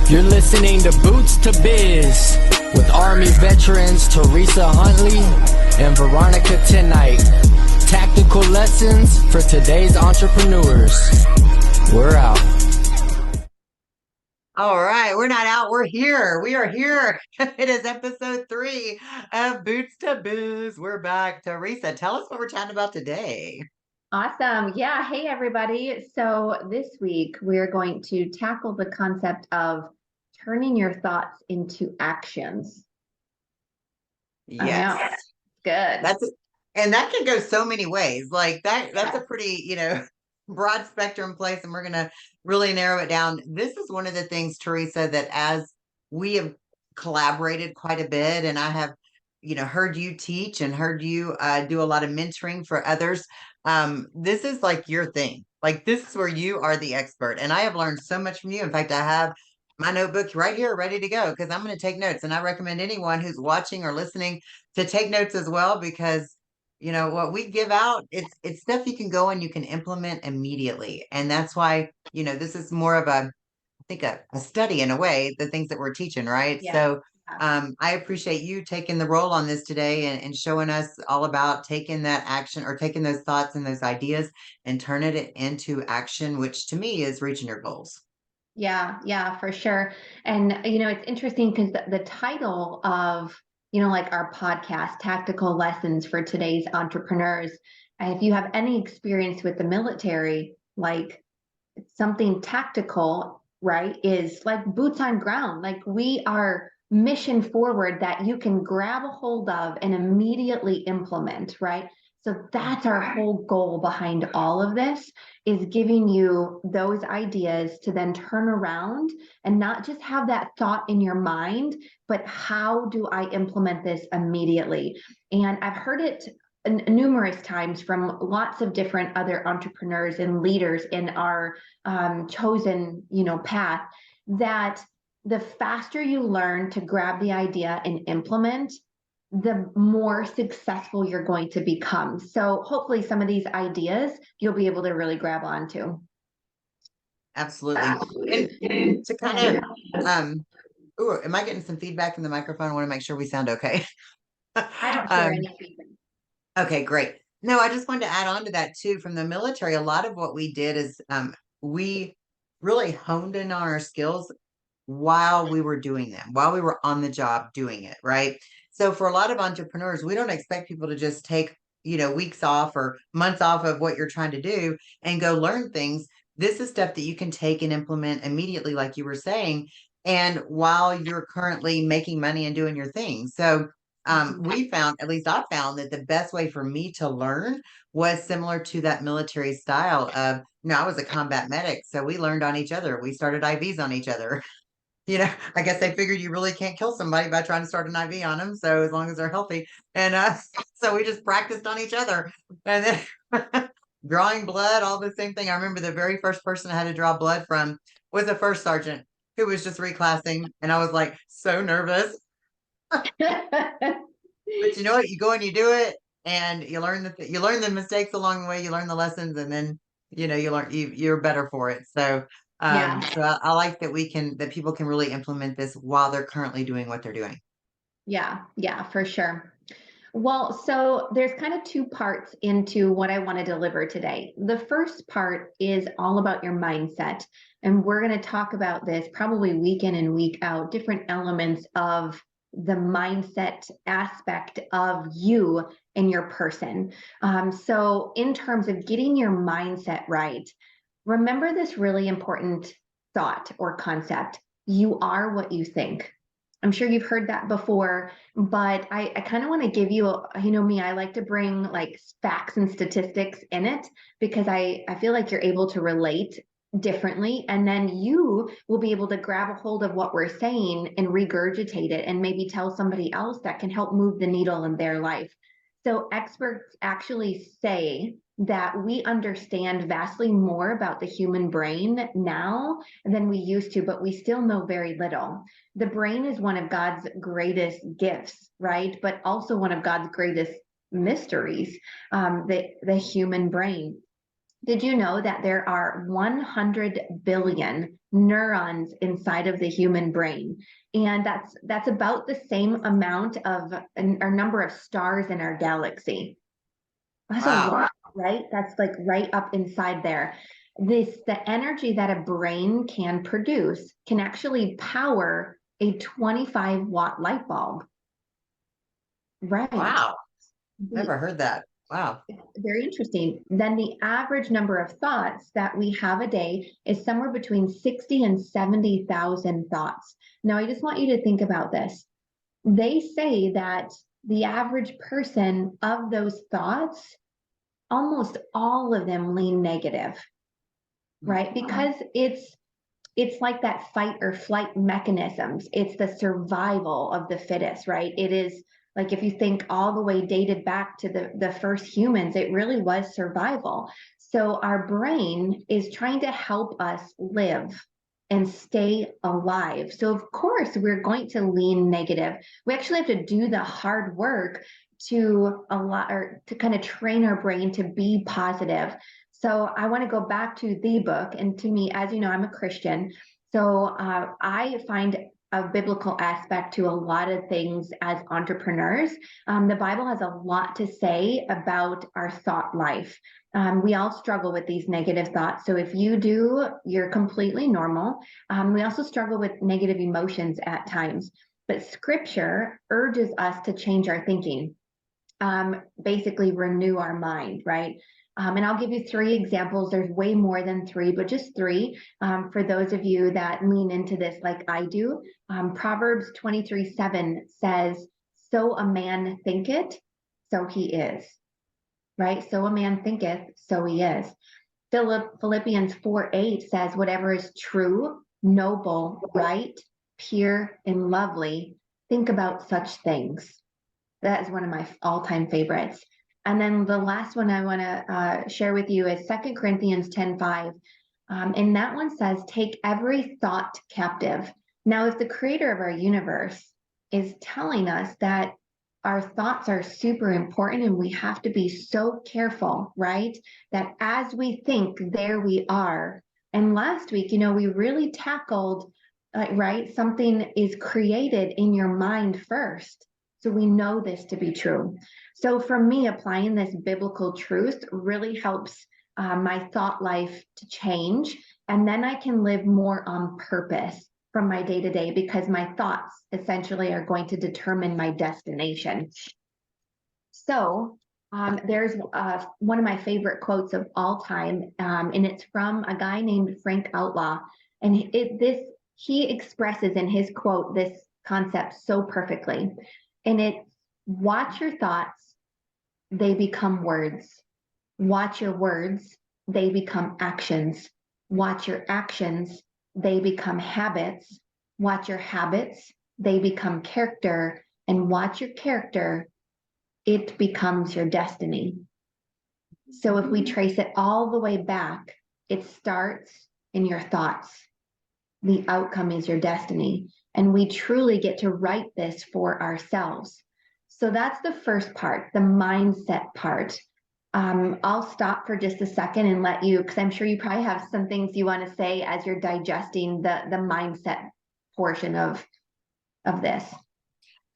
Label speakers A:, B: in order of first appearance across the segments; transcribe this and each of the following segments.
A: You're listening to Boots2Biz with Army veterans Teresa Huntley and Veronica Tenight. Tactical lessons for today's entrepreneurs. We're out.
B: All right, we're not out. We're here. We are here. It is episode 3 of Boots2Biz. We're back. Teresa, tell us what we're chatting about today.
C: Awesome. Yeah. Hey, everybody. So this week we're going to tackle the concept of turning your thoughts into actions.
B: Yes.
C: Good.
B: And that can go so many ways. Like that's a pretty, broad spectrum place, and we're going to really narrow it down. This is one of the things, Teresa, that as we have collaborated quite a bit, and I have, heard you teach and heard you do a lot of mentoring for others. This is like your thing. Like this is where you are the expert, and I have learned so much from you. In fact, I have my notebook right here ready to go because I'm going to take notes, and I recommend anyone who's watching or listening to take notes as well, because what we give out, it's stuff you can go and you can implement immediately. And that's why, this is more of I think a study in a way, the things that we're teaching, right?
C: Yeah.
B: So I appreciate you taking the role on this today and showing us all about taking that action, or taking those thoughts and those ideas and turning it into action, which to me is reaching your goals.
C: Yeah, for sure. And, it's interesting because the title of, like our podcast, Tactical Lessons for Today's Entrepreneurs, and if you have any experience with the military, like something tactical, right, is like boots on ground. Like we are mission forward that you can grab a hold of and immediately implement, right? So that's our whole goal behind all of this, is giving you those ideas to then turn around and not just have that thought in your mind, but how do I implement this immediately? And I've heard it numerous times from lots of different other entrepreneurs and leaders in our chosen, path, that the faster you learn to grab the idea and implement, the more successful you're going to become. So hopefully some of these ideas you'll be able to really grab onto.
B: Absolutely. And to kind of, ooh, am I getting some feedback in the microphone? I want to make sure we sound okay.
C: I don't share any feedback.
B: Okay, great. No, I just wanted to add on to that too. From the military, a lot of what we did is we really honed in on our skills while we were doing them, while we were on the job doing it, right? So for a lot of entrepreneurs, we don't expect people to just take, weeks off or months off of what you're trying to do and go learn things. This is stuff that you can take and implement immediately, like you were saying, and while you're currently making money and doing your thing. So we found, at least I found, that the best way for me to learn was similar to that military style of, I was a combat medic, so we learned on each other. We started IVs on each other. I guess they figured you really can't kill somebody by trying to start an IV on them. So as long as they're healthy. And so we just practiced on each other. And then drawing blood, all the same thing. I remember the very first person I had to draw blood from was a first sergeant who was just reclassing. And I was like, so nervous. But you know what? You go and you do it, and you learn the mistakes along the way. You learn the lessons, and then you learn you're better for it. So so I like that people can really implement this while they're currently doing what they're doing.
C: Yeah, for sure. Well, so there's kind of two parts into what I want to deliver today. The first part is all about your mindset. And we're going to talk about this probably week in and week out, different elements of the mindset aspect of you and your person. So in terms of getting your mindset right, remember this really important thought or concept. You are what you think. I'm sure you've heard that before, but I kind of want to give you, me, I like to bring like facts and statistics in it, because I feel like you're able to relate differently. And then you will be able to grab a hold of what we're saying and regurgitate it and maybe tell somebody else that can help move the needle in their life. So experts actually say that we understand vastly more about the human brain now than we used to, but we still know very little. The brain is one of God's greatest gifts, right? But also one of God's greatest mysteries, the human brain. Did you know that there are 100 billion neurons inside of the human brain? And that's about the same amount of our number of stars in our galaxy. That's a
B: Wow.
C: lot, right? That's like right up inside there. The energy that a brain can produce can actually power a 25-watt light bulb. Right.
B: Wow.
C: The
B: Never heard that. Wow.
C: Very interesting. Then the average number of thoughts that we have a day is somewhere between 60 and 70,000 thoughts. Now, I just want you to think about this. They say that the average person of those thoughts, almost all of them lean negative, right? Because it's like that fight or flight mechanisms. It's the survival of the fittest, right? It is like if you think all the way dated back to the first humans, it really was survival. So our brain is trying to help us live and stay alive. So of course we're going to lean negative. We actually have to do the hard work to allow or to kind of train our brain to be positive. So I want to go back to the book. And to me, as you know, I'm a Christian. So I find a biblical aspect to a lot of things as entrepreneurs. The Bible has a lot to say about our thought life. We all struggle with these negative thoughts. So if you do, you're completely normal. We also struggle with negative emotions at times. But scripture urges us to change our thinking, basically renew our mind, right? And I'll give you three examples. There's way more than three, but just three for those of you that lean into this like I do. Proverbs 23:7 says, so a man thinketh, so he is, right? So a man thinketh, so he is. Philippians 4:8 says, whatever is true, noble, right, pure, and lovely, think about such things. That is one of my all-time favorites. And then the last one I want to share with you is 2 Corinthians 10:5. And that one says, take every thought captive. Now, if the creator of our universe is telling us that our thoughts are super important and we have to be so careful, right? That as we think, there we are. And last week, we really tackled, right? Something is created in your mind first. So we know this to be true. So for me, applying this biblical truth really helps my thought life to change. And then I can live more on purpose from my day to day because my thoughts essentially are going to determine my destination. So there's one of my favorite quotes of all time, and it's from a guy named Frank Outlaw. And he expresses in his quote this concept so perfectly. And it's watch your thoughts, they become words. Watch your words, they become actions. Watch your actions, they become habits. Watch your habits, they become character. And watch your character, it becomes your destiny. So if we trace it all the way back, it starts in your thoughts. The outcome is your destiny. And we truly get to write this for ourselves. So that's the first part, the mindset part. I'll stop for just a second and let you, because I'm sure you probably have some things you want to say as you're digesting the mindset portion of this.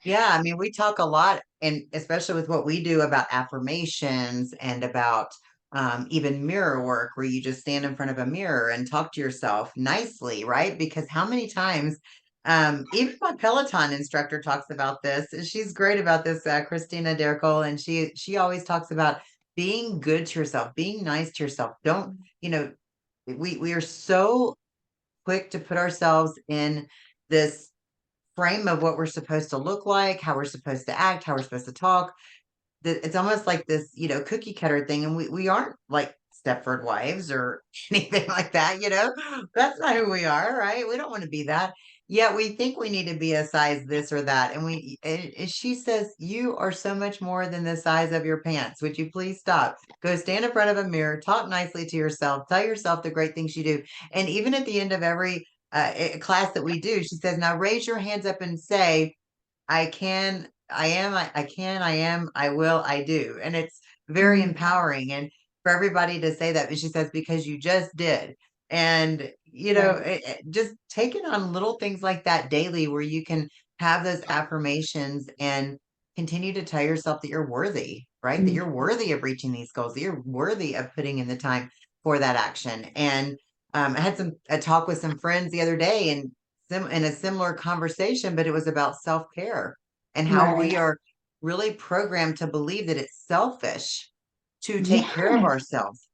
B: Yeah, I mean, we talk a lot, and especially with what we do about affirmations and about even mirror work, where you just stand in front of a mirror and talk to yourself nicely, right? Because how many times, even my Peloton instructor talks about this. And she's great about this, Christina Derkle, and she always talks about being good to yourself, being nice to yourself. Don't, we are so quick to put ourselves in this frame of what we're supposed to look like, how we're supposed to act, how we're supposed to talk. It's almost like this, cookie cutter thing. And we aren't like Stepford wives or anything like that, That's not who we are, right? We don't want to be that. Yet we think we need to be a size this or that. And she says, you are so much more than the size of your pants. Would you please stop? Go stand in front of a mirror, talk nicely to yourself, tell yourself the great things you do. And even at the end of every class that we do, she says, now raise your hands up and say, I can, I am, I can, I am, I will, I do. And it's very empowering. And for everybody to say that. But she says, because you just did. And,
C: Right.
B: just taking on little things like that daily where you can have those affirmations and continue to tell yourself that you're worthy, right? That
C: Mm.
B: you're worthy of reaching these goals, that you're worthy of putting in the time for that action. And I had a talk with some friends the other day and in a similar conversation, but it was about self-care and how
C: Right.
B: we are really programmed to believe that it's selfish to take care of
C: Yes.
B: ourselves.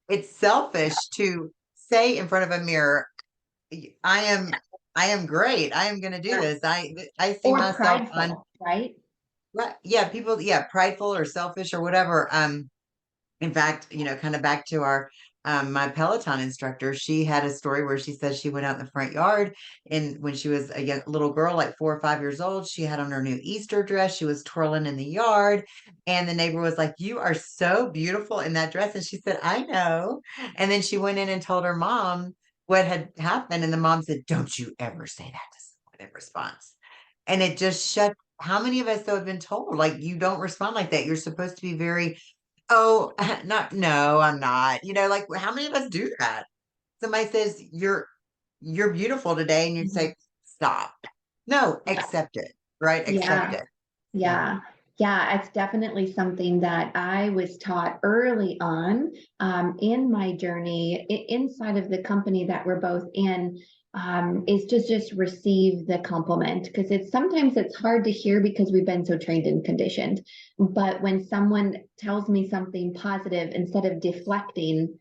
B: It's selfish to say in front of a mirror, I am I am great. I am going to do this. I see
C: Or
B: myself on
C: prideful, right?
B: right. Yeah, people, yeah, prideful or selfish or whatever. In fact, kind of back to our my Peloton instructor, she had a story where she says she went out in the front yard and when she was a little girl, like 4 or 5 years old, she had on her new Easter dress. She was twirling in the yard, and the neighbor was like, "You are so beautiful in that dress." And she said, "I know." And then she went in and told her mom what had happened, and the mom said, "Don't you ever say that to someone in response." And it just shut. How many of us though have been told like you don't respond like that? You're supposed to be very oh, not no, I'm not. Like how many of us do that? Somebody says you're beautiful today, and you'd
C: Mhm.
B: say, stop. No,
C: Yeah.
B: accept it, right? Accept
C: Yeah.
B: it. Yeah.
C: Yeah. Yeah, it's definitely something that I was taught early on in my journey inside of the company that we're both in, is to just receive the compliment because it's hard to hear because we've been so trained and conditioned. But when someone tells me something positive, instead of deflecting,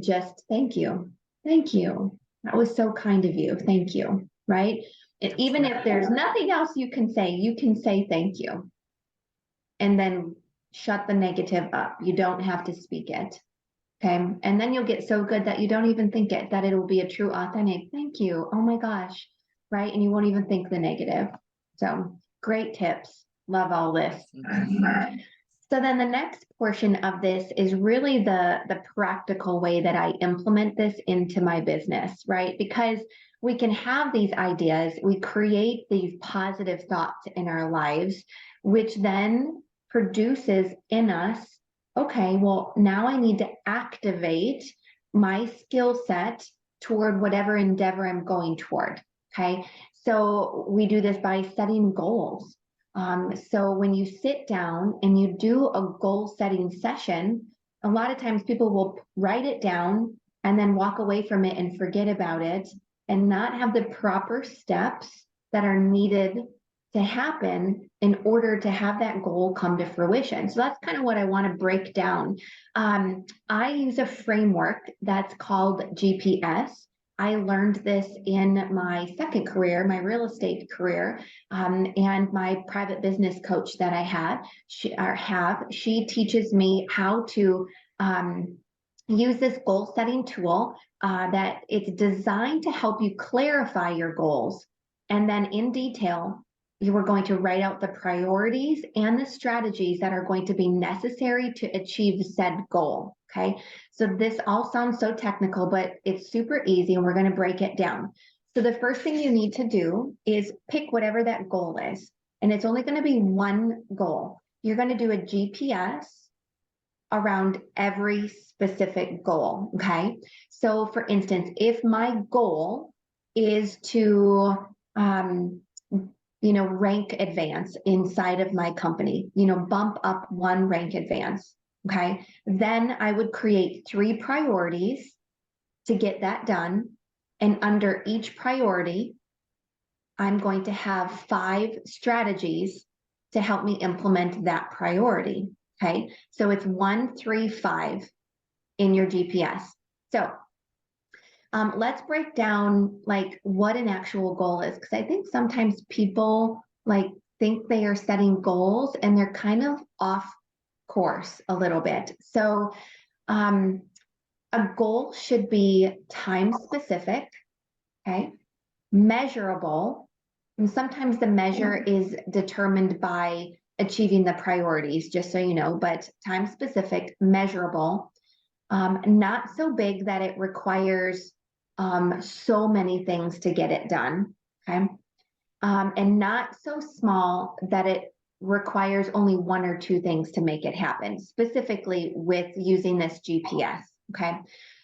C: just thank you. That was so kind of you. Thank you. Right. And
B: That's
C: even
B: right.
C: if there's nothing else you can say thank you and then shut the negative up. You don't have to speak it. Okay. And then you'll get so good that you don't even think it, that it'll be a true, authentic thank you. Oh my gosh. Right. And you won't even think the negative. So great tips. Love all this. So then the next portion of this is really the practical way that I implement this into my business, right? Because we can have these ideas, we create these positive thoughts in our lives, which then produces in us, okay, well, now I need to activate my skill set toward whatever endeavor I'm going toward. Okay. So we do this by setting goals. So when you sit down and you do a goal setting session, a lot of times people will write it down and then walk away from it and forget about it and not have the proper steps that are needed to happen in order to have that goal come to fruition. So that's kind of what I want to break down. I use a framework that's called GPS. I learned this in my second career, my real estate career, and my private business coach that I had, she teaches me how to use this goal setting tool that it's designed to help you clarify your goals. And then in detail, you are going to write out the priorities and the strategies that are going to be necessary to achieve said goal. Okay. So this all sounds so technical, but it's super easy and we're going to break it down. So the first thing you need to do is pick whatever that goal is. And it's only going to be one goal. You're going to do a GPS around every specific goal. Okay. So for instance, if my goal is to, rank advance inside of my company, bump up one rank advance. Okay. Then I would create 3 priorities to get that done. And under each priority, I'm going to have 5 strategies to help me implement that priority. Okay. So it's 1, 3, 5 in your GPS. So let's break down like what an actual goal is. Because I think sometimes people like think they are setting goals and they're kind of off course a little bit. So a goal should be time specific, okay, measurable, and sometimes the measure is determined by achieving the priorities, just so you know, but time specific, measurable, not so big that it requires so many things to get it done, okay, and not so small that it requires only one or two things to make it happen, specifically with using this GPS. Okay.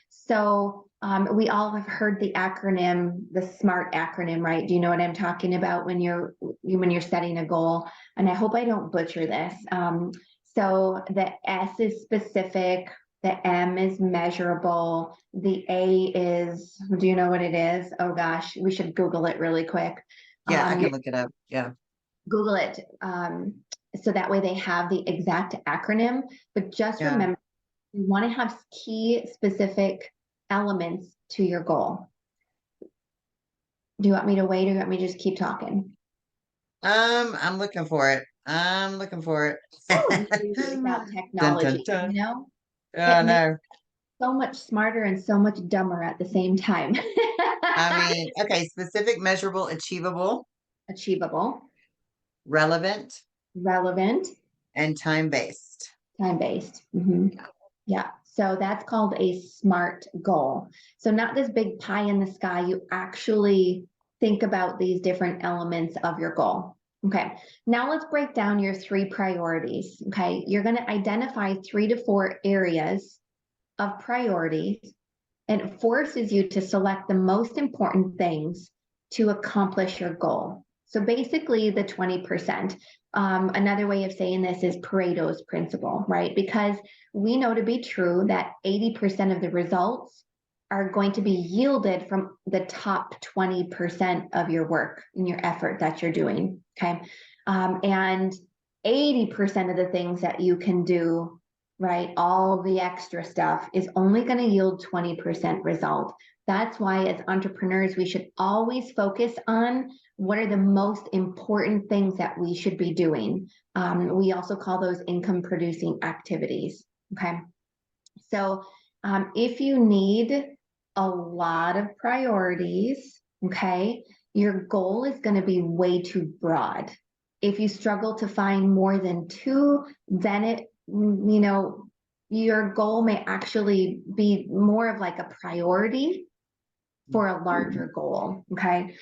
C: So we all have heard the acronym, the SMART acronym, right? Do you know what I'm talking about when you're setting a goal? And I hope I don't butcher this. So the S is specific, the M is measurable, the A is, do you know what it is? Oh gosh, we should Google it really quick.
B: Yeah, I can look it up. Yeah.
C: Google it. So that way they have the exact acronym, but just
B: Yeah.
C: remember, you want to have key specific elements to your goal. Do you want me to wait or do you want me to just keep talking?
B: I'm looking for it. I'm looking for it.
C: So easy without
B: Dun, dun,
C: technology,
B: dun.
C: you know?
B: Oh
C: It makes
B: no.
C: so much smarter and so much dumber at the same time.
B: I mean, okay, specific, measurable, achievable,
C: Achievable,
B: relevant,
C: relevant,
B: and time-based.
C: time-based. Yeah. So that's called a SMART goal. So not this big pie in the sky. You actually think about these different elements of your goal. Okay. Now let's break down your 3 priorities. Okay. You're going to identify 3 to 4 areas of priorities, and it forces you to select the most important things to accomplish your goal. So basically the 20%. Another way of saying this is Pareto's principle, right? Because we know to be true that 80% of the results are going to be yielded from the top 20% of your work and your effort that you're doing, okay? And 80% of the things that you can do, right, all the extra stuff is only going to yield 20% result. That's why as entrepreneurs, we should always focus on what are the most important things that we should be doing. We also call those income producing activities. Okay. So if you need a lot of priorities, okay, your goal is going to be way too broad. If you struggle to find more than 2, then your goal may actually be more of like a priority for a larger goal. Okay.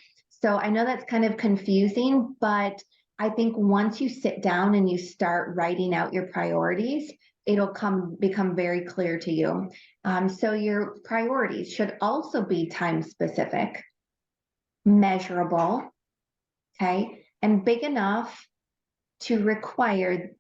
C: So I know that's kind of confusing, but I think once you sit down and you start writing out your priorities, it'll become very clear to you. So your priorities should also be time specific, measurable, okay, and big enough to require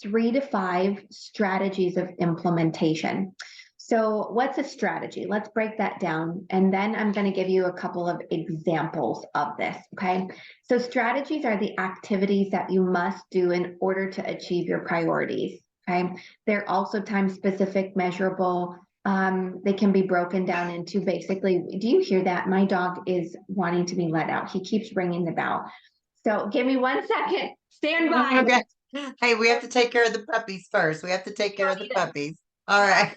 C: 3 to 5 strategies of implementation. So what's a strategy? Let's break that down. And then I'm going to give you a couple of examples of this. Okay. So strategies are the activities that you must do in order to achieve your priorities. Okay. They're also time specific, measurable. They can be broken down into basically, do you hear that? My dog is wanting to be let out. He keeps ringing the bell. So give me 1 second. Stand by.
B: Okay. Hey, we have to take care of the puppies first. We have to take care of the puppies. All right.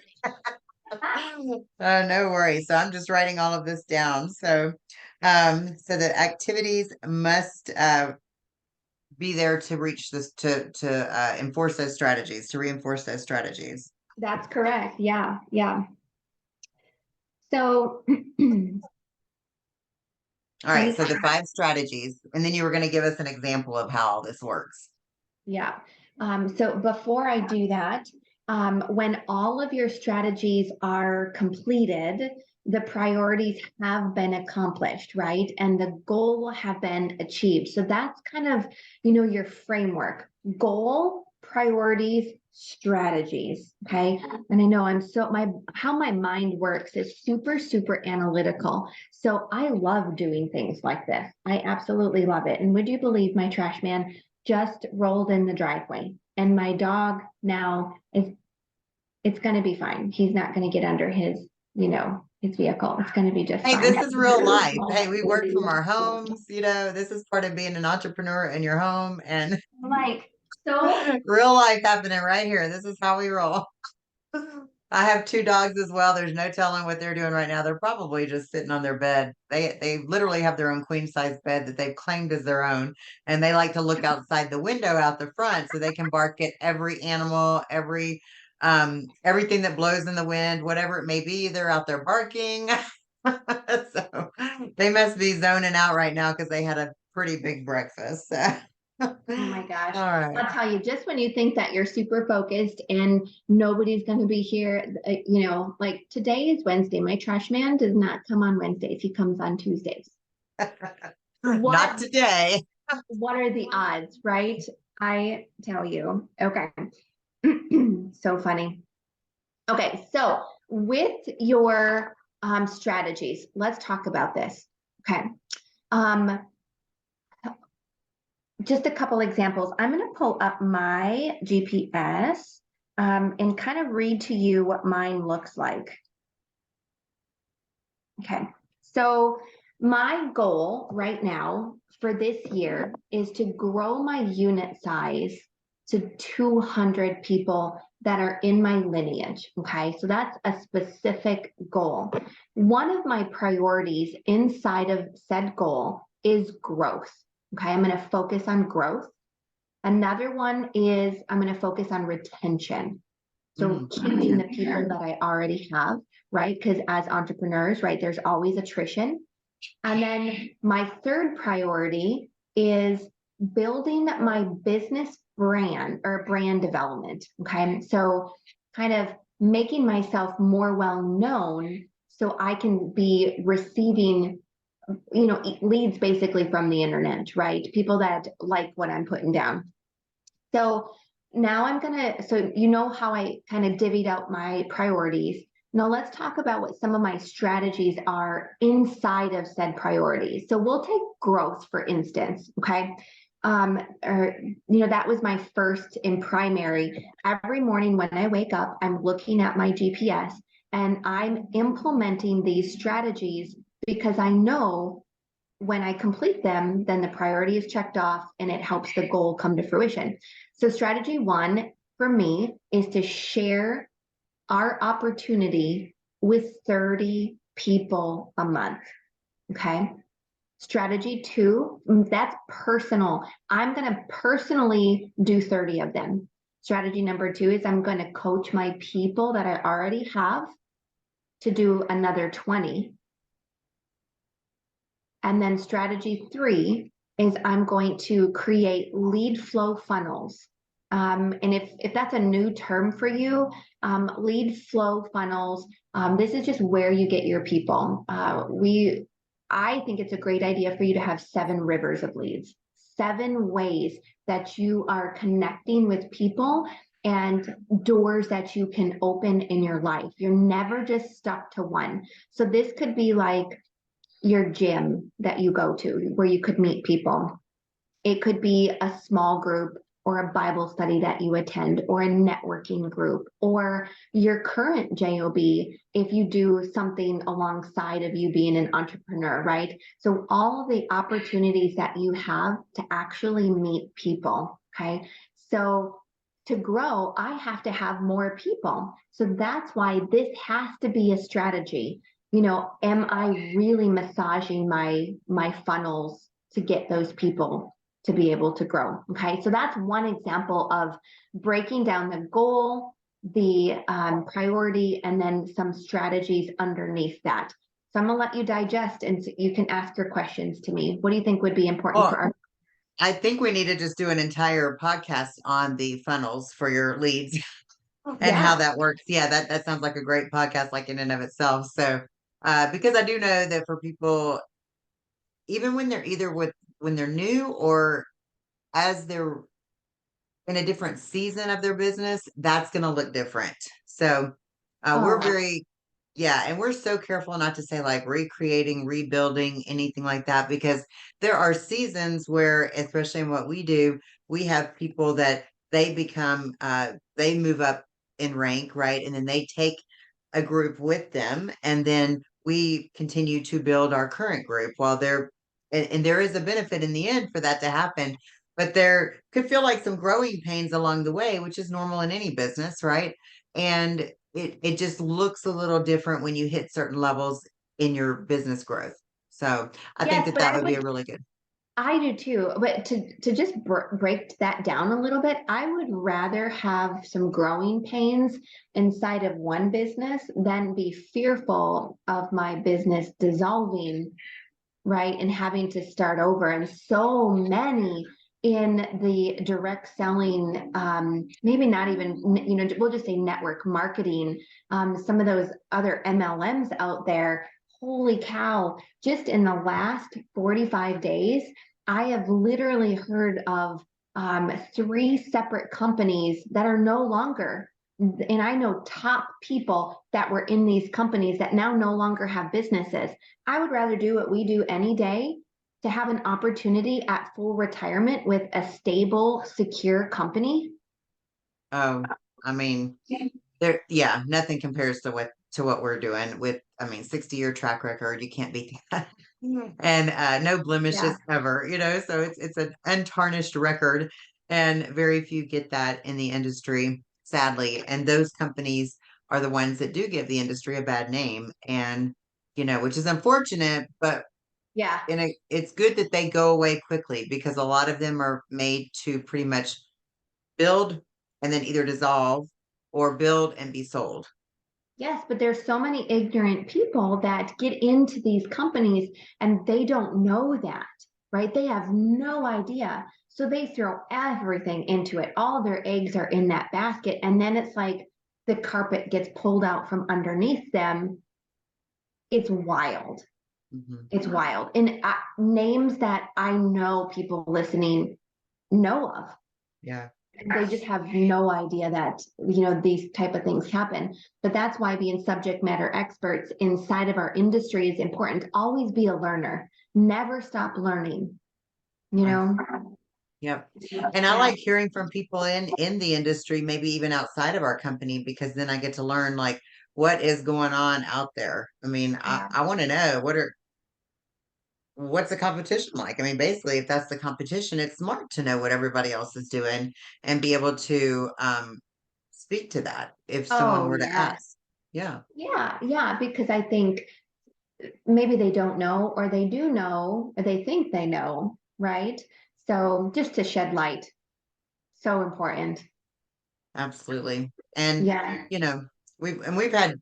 B: No worries. So I'm just writing all of this down. So, so the activities must be there to reach this to enforce those strategies, to reinforce those strategies.
C: That's correct. Yeah, yeah. So,
B: All right. So the 5 strategies, and then you were going to give us an example of how all this works.
C: yeah. So before I do that, when all of your strategies are completed, the priorities have been accomplished, right? And the goal have been achieved. So that's kind of, your framework: goal, priorities, strategies. Okay. And I know how my mind works is super, super analytical. So I love doing things like this. I absolutely love it. And would you believe my trash man just rolled in the driveway, and my dog now it's going to be fine. He's not going to get under his vehicle. It's going to be just
B: Hey,
C: fine.
B: this is real life. Hey, we work from our homes. This is part of being an entrepreneur in your home, and
C: Like, so
B: real life happening right here. This is how we roll. I have 2 dogs as well. There's no telling what they're doing right now. They're probably just sitting on their bed. They literally have their own queen size bed that they've claimed as their own, and they like to look outside the window out the front so they can bark at every animal, everything that blows in the wind, whatever it may be. They're out there barking. So they must be zoning out right now because they had a pretty big breakfast.
C: Oh my gosh.
B: All right.
C: I'll tell you, just when you think that you're super focused and nobody's going to be here, like today is Wednesday. My trash man does not come on Wednesdays. He comes on Tuesdays.
B: Not
C: What
B: today.
C: what are the odds, right? I tell you. Okay. So funny. Okay, so with your strategies, let's talk about this. Okay. Um, just a couple examples. I'm going to pull up my GPS and kind of read to you what mine looks like. Okay, so my goal right now for this year is to grow my unit size to 200 people that are in my lineage. Okay, so that's a specific goal. One of my priorities inside of said goal is growth. Okay, I'm going to focus on growth. Another one is I'm going to focus on retention. So keeping the people that I already have, right? Because as entrepreneurs, right, there's always attrition. And then my third priority is building my business brand or brand development. Okay. So kind of making myself more well known so I can be receiving leads basically from the internet, right? People that like what I'm putting down. So now so you know how I kind of divvied out my priorities. Now let's talk about what some of my strategies are inside of said priorities. So we'll take growth, for instance, okay? That was my first and primary. Every morning when I wake up, I'm looking at my GPS and I'm implementing these strategies because I know when I complete them, then the priority is checked off and it helps the goal come to fruition. So strategy one for me is to share our opportunity with 30 people a month. Okay. Strategy two, that's personal. I'm going to personally do 30 of them. Strategy number two is I'm going to coach my people that I already have to do another 20. And then strategy three is I'm going to create lead flow funnels. And if that's a new term for you, lead flow funnels, this is just where you get your people. I think it's a great idea for you to have 7 rivers of leads, 7 ways that you are connecting with people and doors that you can open in your life. You're never just stuck to one. So this could be like your gym that you go to where you could meet people. It could be a small group or a Bible study that you attend or a networking group or your current job if you do something alongside of you being an entrepreneur, right? So all of the opportunities that you have to actually meet people, okay? So to grow, I have to have more people. So that's why this has to be a strategy. Am I really massaging my funnels to get those people to be able to grow? Okay, so that's one example of breaking down the goal, the priority, and then some strategies underneath that. So I'm gonna let you digest and so you can ask your questions to me. What do you think would be important for our
B: I think we need to just do an entire podcast on the funnels for your leads and how that works. Yeah, that sounds like a great podcast, like in and of itself. So, because I do know that for people, even when they're when they're new or as they're in a different season of their business, that's going to look different. So, we're very, yeah, and we're so careful not to say like recreating, rebuilding, anything like that, because there are seasons where, especially in what we do, we have people that they move up in rank, right? And then they take a group with them, and then we continue to build our current group while and there is a benefit in the end for that to happen. But there could feel like some growing pains along the way, which is normal in any business, right? And it just looks a little different when you hit certain levels in your business growth. So I think
C: Yes, but
B: that would be a really good.
C: I do too, but to just break that down a little bit, I would rather have some growing pains inside of one business than be fearful of my business dissolving, right, and having to start over. And so many in the direct selling, maybe not even, we'll just say network marketing, some of those other MLMs out there, holy cow, just in the last 45 days, I have literally heard of 3 separate companies that are no longer, and I know top people that were in these companies that now no longer have businesses. I would rather do what we do any day to have an opportunity at full retirement with a stable, secure company.
B: Oh, I mean, nothing compares to what we're doing with, 60-year track record. You can't beat that. And no blemishes ever, so it's an untarnished record, and very few get that in the industry, sadly. And those companies are the ones that do give the industry a bad name, and which is unfortunate, but
C: Yeah.
B: it's good that they go away quickly, because a lot of them are made to pretty much build and then either dissolve, or build and be sold.
C: Yes, but there's so many ignorant people that get into these companies and they don't know that, right? They have no idea. So they throw everything into it. All their eggs are in that basket. And then it's like the carpet gets pulled out from underneath them. It's wild.
B: Mhm.
C: It's wild. And names that I know people listening know of.
B: Yeah.
C: They just have no idea that these type of things happen. But that's why being subject matter experts inside of our industry is important. Always be a learner. Never stop learning.
B: Yep. And I like hearing from people in the industry, maybe even outside of our company, because then I get to learn, like, what is going on out there. I want to know what's the competition like. Basically, if that's the competition, it's smart to know what everybody else is doing and be able to speak to that if someone
C: Oh,
B: were to
C: yeah.
B: ask. Yeah.
C: Yeah, because I think maybe they don't know, or they do know, or they think they know, right? So just to shed light, so important.
B: Absolutely. And
C: Yeah.
B: we've had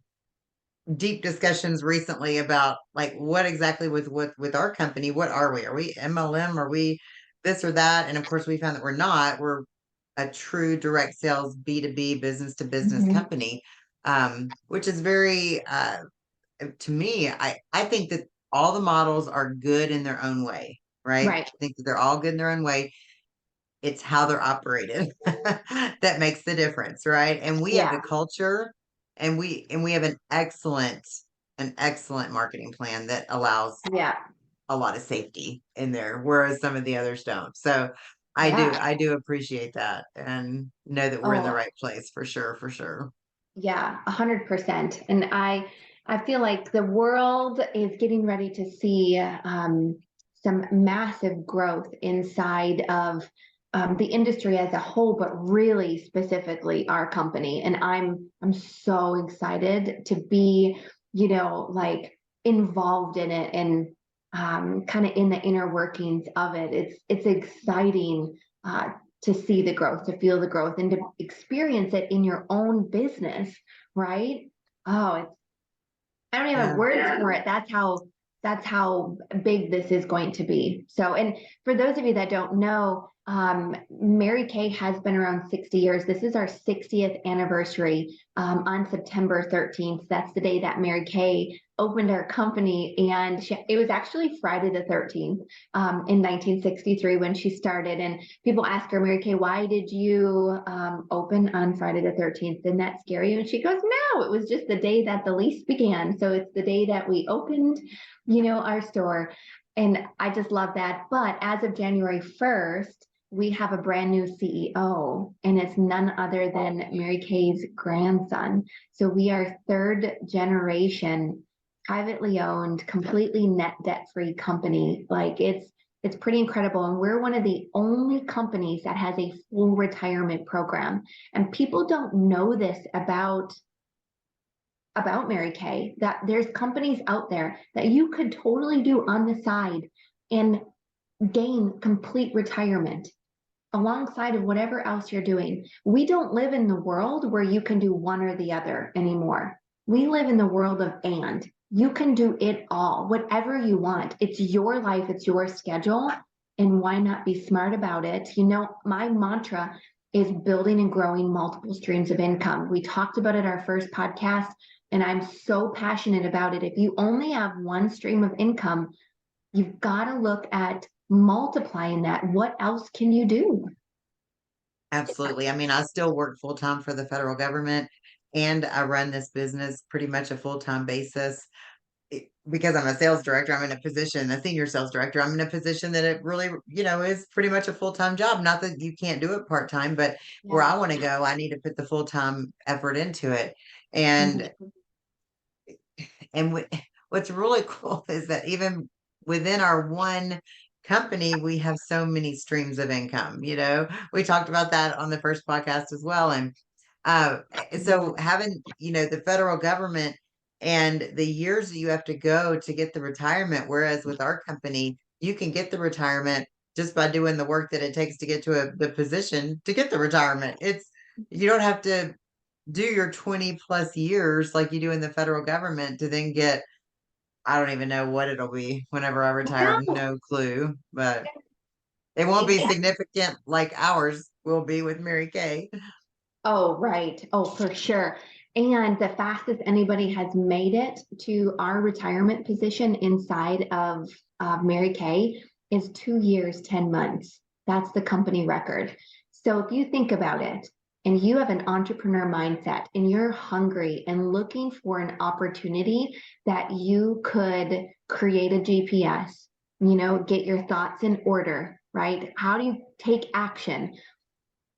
B: deep discussions recently about, like, what exactly with our company, what are we? Are we MLM? Are we this or that? And of course we found that we're not. We're a true direct sales B2B, business to business
C: Mhm.
B: company, which is very to me, I think that all the models are good in their own way, right?
C: Right.
B: I think that they're all good in their own way. It's how they're operated that makes the difference, right? And we have
C: Yeah.
B: the culture, and we have an excellent marketing plan that allows
C: Yeah.
B: a lot of safety in there, whereas some of the others don't. So
C: Yeah.
B: I do appreciate that, and know that we're in the
C: Oh,
B: right place, for sure, for sure.
C: yeah, 100%. And I feel like the world is getting ready to see some massive growth inside of the industry as a whole, but really specifically our company. And I'm so excited to be, like involved in it, and kind of in the inner workings of it. It's exciting to see the growth, to feel the growth, and to experience it in your own business, right? Oh, I don't even have
B: Yeah.
C: words for it. That's how big this is going to be. So, and for those of you that don't know, Mary Kay has been around 60 years. This is our 60th anniversary on September 13th. That's the day that Mary Kay opened our company, and it was actually Friday the 13th in 1963 when she started. And people ask her, Mary Kay, why did you open on Friday the 13th? Didn't that scare you? And she goes, no, it was just the day that the lease began. So it's the day that we opened, our store. And I just love that. But as of January 1st, we have a brand new CEO, and it's none other than Mary Kay's grandson. So we are third generation, privately owned, completely net debt-free company. Like it's pretty incredible. And we're one of the only companies that has a full retirement program. And people don't know this about Mary Kay, that there's companies out there that you could totally do on the side and gain complete retirement alongside of whatever else you're doing. We don't live in the world where you can do one or the other anymore. We live in the world of and. You can do it all, whatever you want. It's your life, it's your schedule. and why not be smart about it? You know, my mantra is building and growing multiple streams of income. We talked about it our first podcast, and I'm so passionate about it. If you only have one stream of income, you've got to look at multiplying that. What else can you do?
B: Absolutely. I mean, I still work full time for the federal government, and I run this business pretty much a full-time basis. Because I'm a sales director, I'm in a position, a senior sales director, I'm in a position that it really, is pretty much a full-time job. Not that you can't do it part-time, but where
C: Yeah.
B: I want to go, I need to put the full-time effort into it. And
C: Mhm.
B: and what's really cool is that even within our one company, we have so many streams of income. We talked about that on the first podcast as well. And uh, so having, the federal government and the years that you have to go to get the retirement, whereas with our company, you can get the retirement just by doing the work that it takes to get to the position to get the retirement. You don't have to do your 20 plus years like you do in the federal government to then get, I don't even know what it'll be whenever I retire,
C: No,
B: no clue, but it won't be
C: exactly.
B: significant like ours will be with Mary Kay.
C: Oh, right. Oh, for sure. And the fastest anybody has made it to our retirement position inside of Mary Kay is 2 years, 10 months. That's the company record. So if you think about it and you have an entrepreneur mindset and you're hungry and looking for an opportunity that you could create a GPS, get your thoughts in order, right? How do you take action?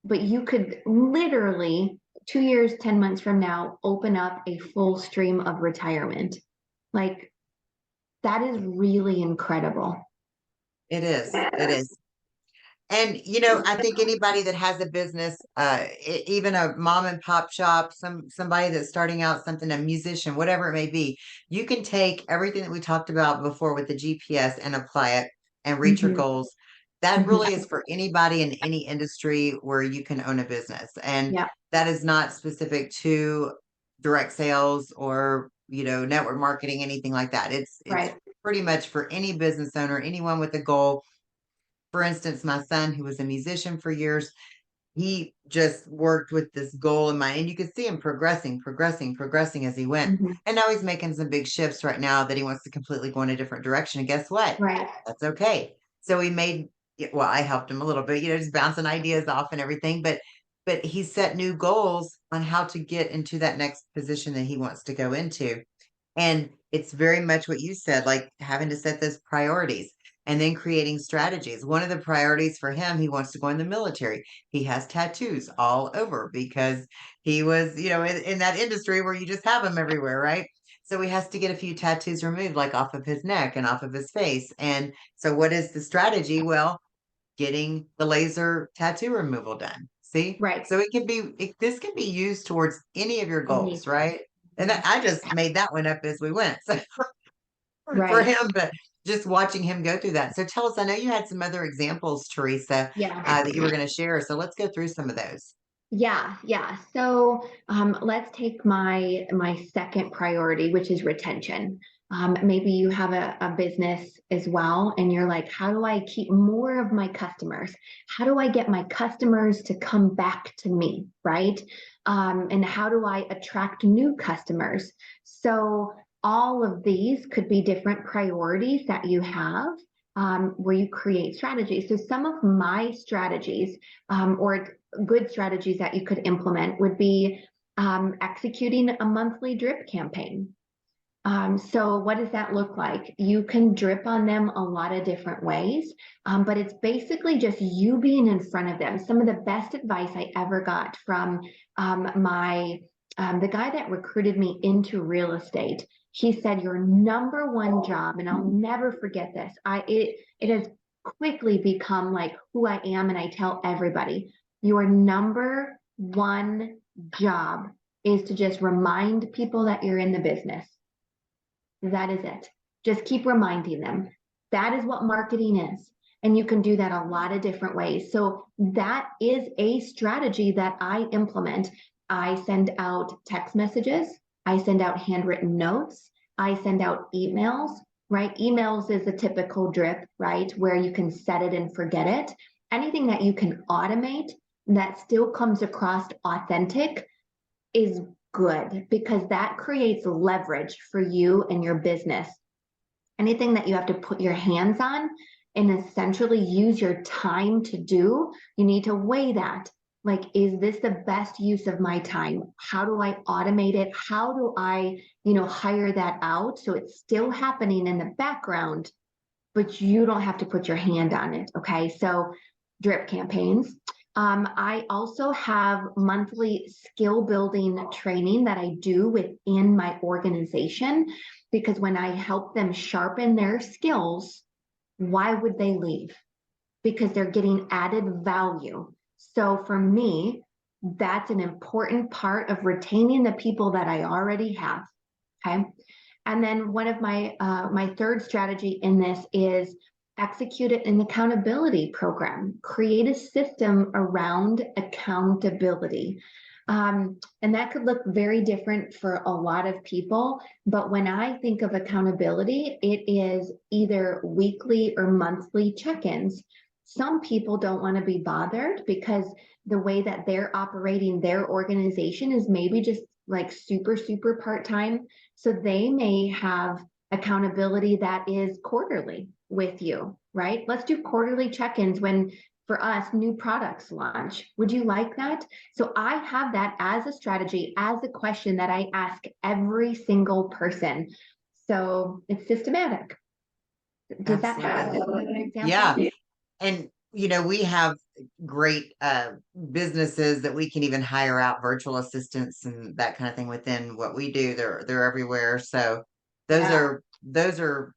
C: But you could literally 2 years, 10 months from now, open up a full stream of retirement. Like that is really incredible.
B: It is. It is. And I think anybody that has a business, even a mom and pop shop, somebody that's starting out something, a musician, whatever it may be, you can take everything that we talked about before with the GPS and apply it and reach your
C: Mhm,
B: goals. That really
C: mhm.
B: is for anybody in any industry where you can own a business. And
C: Yeah,
B: that is not specific to direct sales or, network marketing, anything like that. It's
C: right.
B: pretty much for any business owner, anyone with a goal. For instance, my son, who was a musician for years, he just worked with this goal in mind. And you could see him progressing, progressing, progressing as he went.
C: Mhm,
B: And now he's making some big shifts right now that he wants to completely go in a different direction. And guess what?
C: right.
B: That's okay. So he made, well, I helped him a little bit, just bouncing ideas off and everything. But he set new goals on how to get into that next position that he wants to go into. And it's very much what you said, like having to set those priorities and then creating strategies. One of the priorities for him, he wants to go in the military. He has tattoos all over because he was, in that industry where you just have them everywhere, right? So he has to get a few tattoos removed, like off of his neck and off of his face. And so, what is the strategy? Well, getting the laser tattoo removal done. See?
C: Right.
B: So this can be used towards any of your goals,
C: Anything.
B: right? And I just made that one up as we went. So for
C: Right.
B: him, but just watching him go through that. So tell us, I know you had some other examples, Teresa,
C: Yeah.
B: that you were going to share. So let's go through some of those.
C: Yeah, yeah. So let's take my second priority, which is retention. Maybe you have a business as well, and you're like, how do I keep more of my customers? How do I get my customers to come back to me, right? And how do I attract new customers? So all of these could be different priorities that you have where you create strategies. So some of my strategies or good strategies that you could implement would be executing a monthly drip campaign. So what does that look like? You can drip on them a lot of different ways, but it's basically just you being in front of them. Some of the best advice I ever got from the guy that recruited me into real estate. He said, your number one job, and I'll never forget this. It has quickly become like who I am, and I tell everybody, your number one job is to just remind people that you're in the business. That is it. Just keep reminding them. That is what marketing is. And you can do that a lot of different ways. So that is a strategy that I implement. I send out text messages. I send out handwritten notes. I send out emails. right? Emails is a typical drip, right? Where you can set it and forget it. Anything that you can automate that still comes across authentic is good, because that creates leverage for you and your business. Anything that you have to put your hands on and essentially use your time to do, you need to weigh that. Like, is this the best use of my time? How do I automate it? How do I, hire that out so it's still happening in the background, but you don't have to put your hand on it? Okay, so drip campaigns. I also have monthly skill building training that I do within my organization, because when I help them sharpen their skills, why would they leave? Because they're getting added value. So for me, that's an important part of retaining the people that I already have. Okay. And then one of my third strategy in this is execute an accountability program. Create a system around accountability. And that could look very different for a lot of people. But when I think of accountability, it is either weekly or monthly check-ins. Some people don't want to be bothered because the way that they're operating their organization is maybe just like super, super part-time. So they may have accountability that is quarterly with you, right? Let's do quarterly check-ins when, for us, new products launch. Would you like that? So I have that as a strategy, as a question that I ask every single person. So it's systematic. Does that help? An example?
B: Yeah. And we have great businesses that we can even hire out virtual assistants and that kind of thing within what we do. They're everywhere. So those are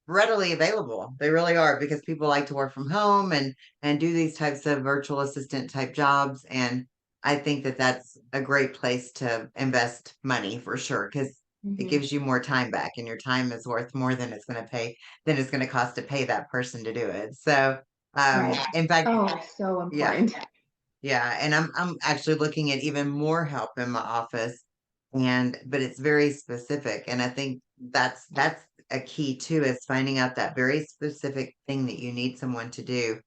B: readily available. They really are, because people like to work from home and do these types of virtual assistant type jobs. And I think that that's a great place to invest money for sure, because it gives you more time back, and your time is worth more than it's going to cost to pay that person to do it. So
C: Right.
B: in fact,
C: Oh, so
B: yeah,
C: important.
B: yeah, and I'm actually looking at even more help in my office, but it's very specific, and I think that's a key too, is finding out that very specific thing that you need someone to do,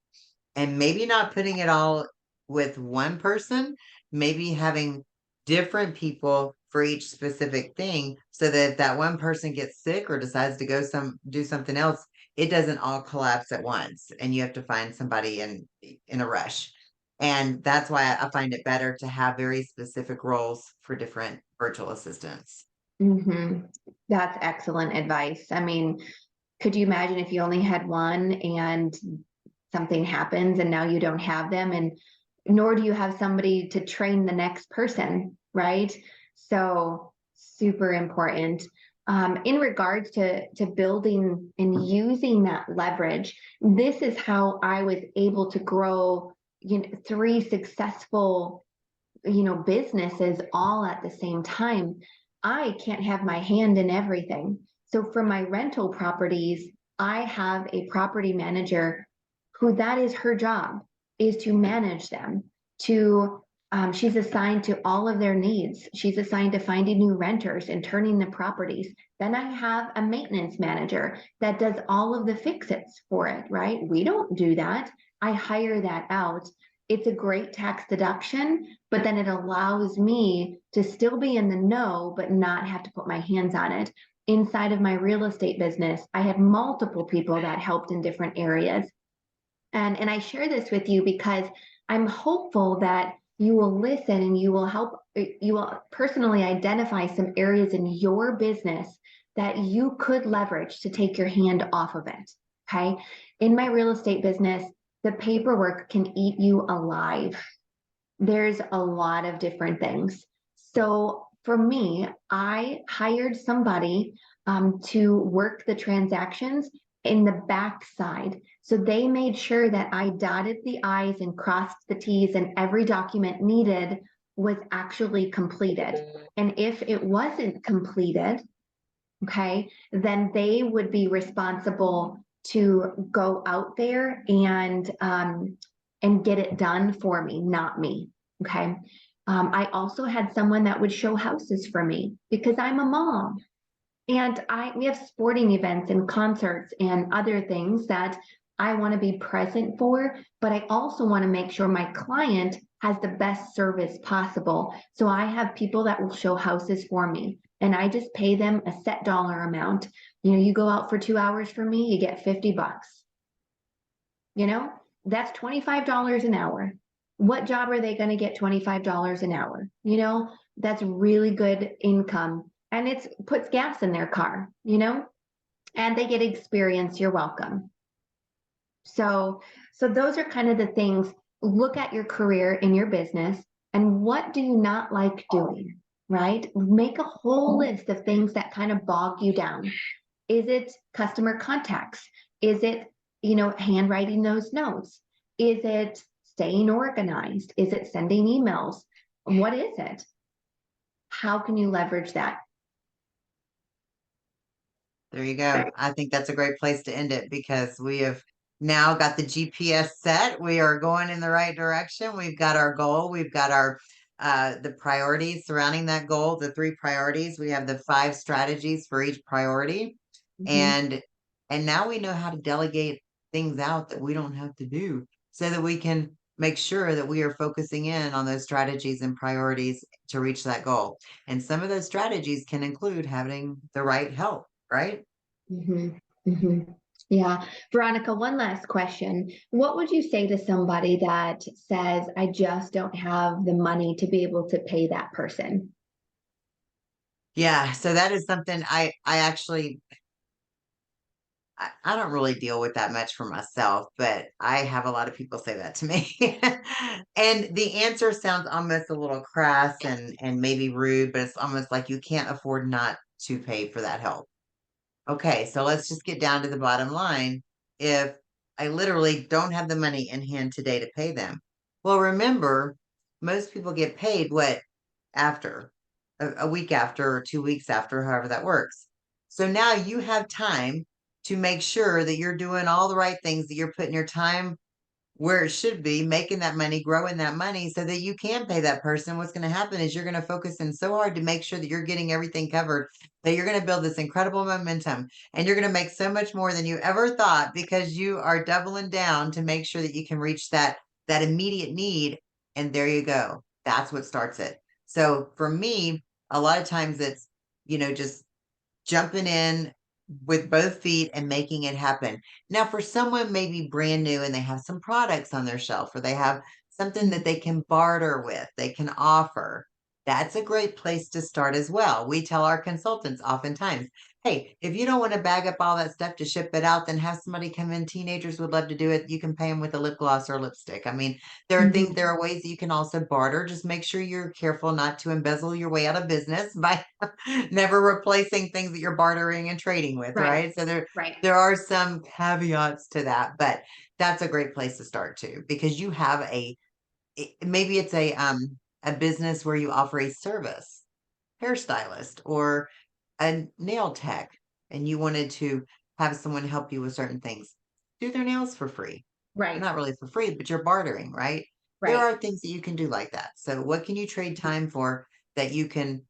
B: and maybe not putting it all with one person, maybe having different people for each specific thing, so that if that one person gets sick or decides to do something else, it doesn't all collapse at once, and you have to find somebody in a rush. And that's why I find it better to have very specific roles for different virtual assistants.
C: That's excellent advice. I mean, could you imagine if you only had one and something happens and now you don't have them, and nor do you have somebody to train the next person, right? So super important. In regards to building and using that leverage, this is how I was able to grow, 3 successful, businesses all at the same time. I can't have my hand in everything. So for my rental properties, I have a property manager who that is her job, is to manage them, to she's assigned to all of their needs. She's assigned to finding new renters and turning the properties. Then I have a maintenance manager that does all of the fix-its for it, right? We don't do that. I hire that out. It's a great tax deduction, but then it allows me to still be in the know, but not have to put my hands on it. Inside of my real estate business, I had multiple people that helped in different areas. And I share this with you because I'm hopeful that you will listen and you will personally identify some areas in your business that you could leverage to take your hand off of it. Okay. In my real estate business, the paperwork can eat you alive. There's a lot of different things. So for me, I hired somebody to work the transactions in the back side. So they made sure that I dotted the I's and crossed the T's, and every document needed was actually completed. And if it wasn't completed, okay, then they would be responsible to go out there and get it done for me, not me. Okay. I also had someone that would show houses for me because I'm a mom. And we have sporting events and concerts and other things that I want to be present for, but I also want to make sure my client has the best service possible. So I have people that will show houses for me, and I just pay them a set dollar amount. You know, you go out for 2 hours for me, you get $50. You know, that's $25 an hour. What job are they going to get $25 an hour? You know, that's really good income, and it puts gas in their car, you know, and they get experience. You're welcome. So those are kind of the things. Look at your career in your business and what do you not like doing, right? Make a whole list of things that kind of bog you down. Is it customer contacts? Is it, you know, handwriting those notes? Is it staying organized? Is it sending emails? What is it? How can you leverage that?
B: There you go. I think that's a great place to end it because we have now got the GPS set. We are going in the right direction. We've got our goal. We've got our the priorities surrounding that goal, the 3 priorities. We have the 5 strategies for each priority.
C: Mhm.
B: And now we know how to delegate things out that we don't have to do so that we can make sure that we are focusing in on those strategies and priorities to reach that goal. And some of those strategies can include having the right help, right?
C: Mm-hmm. Mm-hmm. Yeah. Veronica, one last question. What would you say to somebody that says, I just don't have the money to be able to pay that person?
B: Yeah, so that is something I actually I don't really deal with that much for myself, but I have a lot of people say that to me. And the answer sounds almost a little crass and maybe rude, but it's almost like you can't afford not to pay for that help. Okay, so let's just get down to the bottom line. If I literally don't have the money in hand today to pay them, well, remember, most people get paid what after a week after or 2 weeks after, however that works. So now you have time to make sure that you're doing all the right things, that you're putting your time where it should be, making that money, growing that money so that you can pay that person. What's going to happen is you're going to focus in so hard to make sure that you're getting everything covered, that you're going to build this incredible momentum and you're going to make so much more than you ever thought because you are doubling down to make sure that you can reach that immediate need. And there you go. That's what starts it. So for me, a lot of times it's, just jumping in with both feet and making it happen. Now, for someone maybe brand new and they have some products on their shelf or they have something that they can barter with, they can offer, that's a great place to start as well. We tell our consultants oftentimes, hey, if you don't want to bag up all that stuff to ship it out, then have somebody come in. Teenagers would love to do it. You can pay them with a lip gloss or a lipstick. I mean,
C: Mhm.
B: there are ways that you can also barter. Just make sure you're careful not to embezzle your way out of business by never replacing things that you're bartering and trading with,
C: Right,
B: right? So
C: right.
B: there are some caveats to that, but that's a great place to start too, because you have maybe it's a business where you offer a service, hairstylist or a nail tech, and you wanted to have someone help you with certain things. Do their nails for free. Or
C: Right,
B: not really for free, but you're bartering, right? There
C: right.
B: are things that you can do like that. So what can you trade time for that you can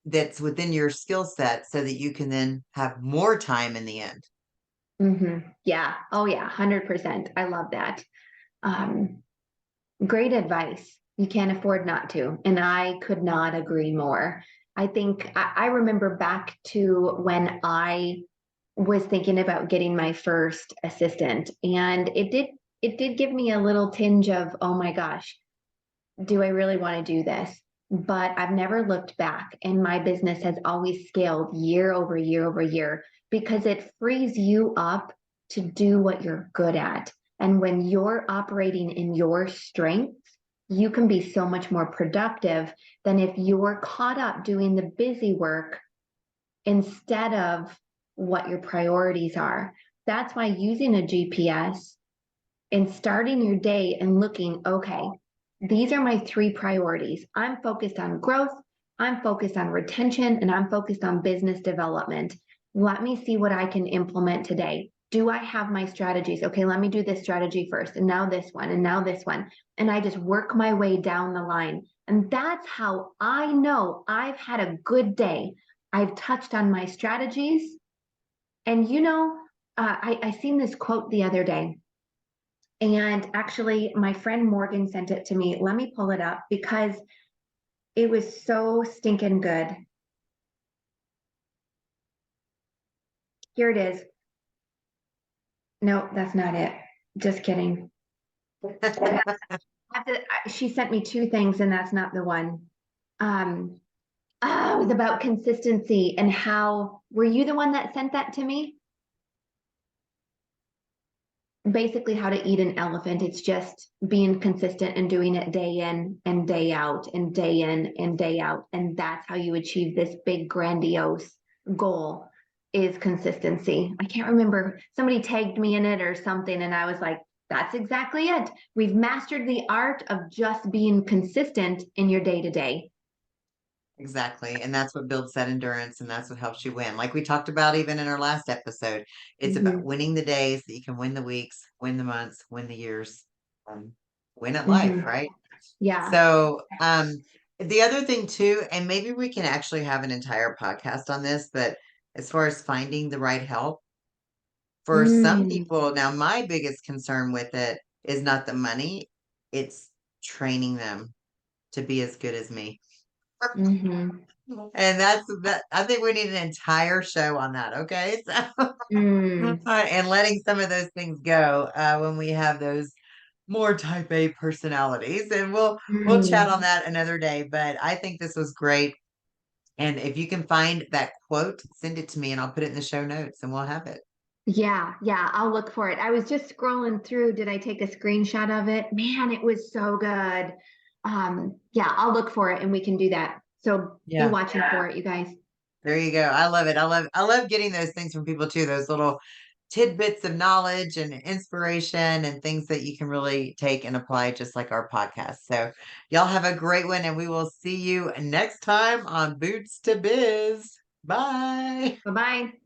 B: that's within your skill set so that you can then have more time in the end?
C: Yeah. Oh, yeah. 100%. I love that. Um, Great advice. You can't afford not to. And I could not agree more. I think I remember back to when I was thinking about getting my first assistant, and it did give me a little tinge of, oh my gosh, do I really want to do this? But I've never looked back, and my business has always scaled year over year over year because it frees you up to do what you're good at. And when you're operating in your strengths, you can be so much more productive than if you're caught up doing the busy work instead of what your priorities are. That's why using a GPS and starting your day and looking, okay, these are my 3 priorities. I'm focused on growth, I'm focused on retention, and I'm focused on business development. Let me see what I can implement today. Do I have my strategies? Okay, let me do this strategy first, and now this one, and now this one. And I just work my way down the line. And that's how I know I've had a good day. I've touched on my strategies. And I seen this quote the other day, and actually my friend Morgan sent it to me. Let me pull it up because it was so stinking good. Here it is. No, that's not it. Just kidding. She sent me two things, and that's not the one. It was about consistency and how, were you the one that sent that to me? Basically how to eat an elephant. It's just being consistent and doing it day in and day out and day in and day out. And that's how you achieve this big grandiose goal, is consistency. I can't remember, somebody tagged me in it or something, and I was like, that's exactly it. We've mastered the art of just being consistent in your day to day.
B: Exactly. And that's what builds that endurance, and that's what helps you win. Like we talked about even in our last episode, it's about
C: Mm-hmm.
B: winning the days that you can win the weeks, win the months, win the years, um, win at life,
C: Mm-hmm.
B: right?
C: Yeah.
B: So, the other thing too, and maybe we can actually have an entire podcast on this, but as far as finding the right help, for some
C: Mm.
B: people, now my biggest concern with it is not the money, it's training them to be as good as me.
C: Mm-hmm.
B: And that's that. I think we need an entire show on that. Okay, so
C: Mm.
B: and letting some of those things go when we have those more type A personalities, and we'll chat on
C: Mm.
B: that another day. But I think this was great, and if you can find that quote, send it to me, and I'll put it in the show notes, and we'll have it.
C: Yeah, I'll look for it. I was just scrolling through. Did I take a screenshot of it? Man, it was so good. Yeah, I'll look for it and we can do that. So be
B: Yeah,
C: watching for it, you guys.
B: there you go. I love it. I love getting those things from people too. Those little tidbits of knowledge and inspiration and things that you can really take and apply, just like our podcast. So, y'all have a great one, and we will see you next time on Boots to Biz. Bye.
C: Bye-bye.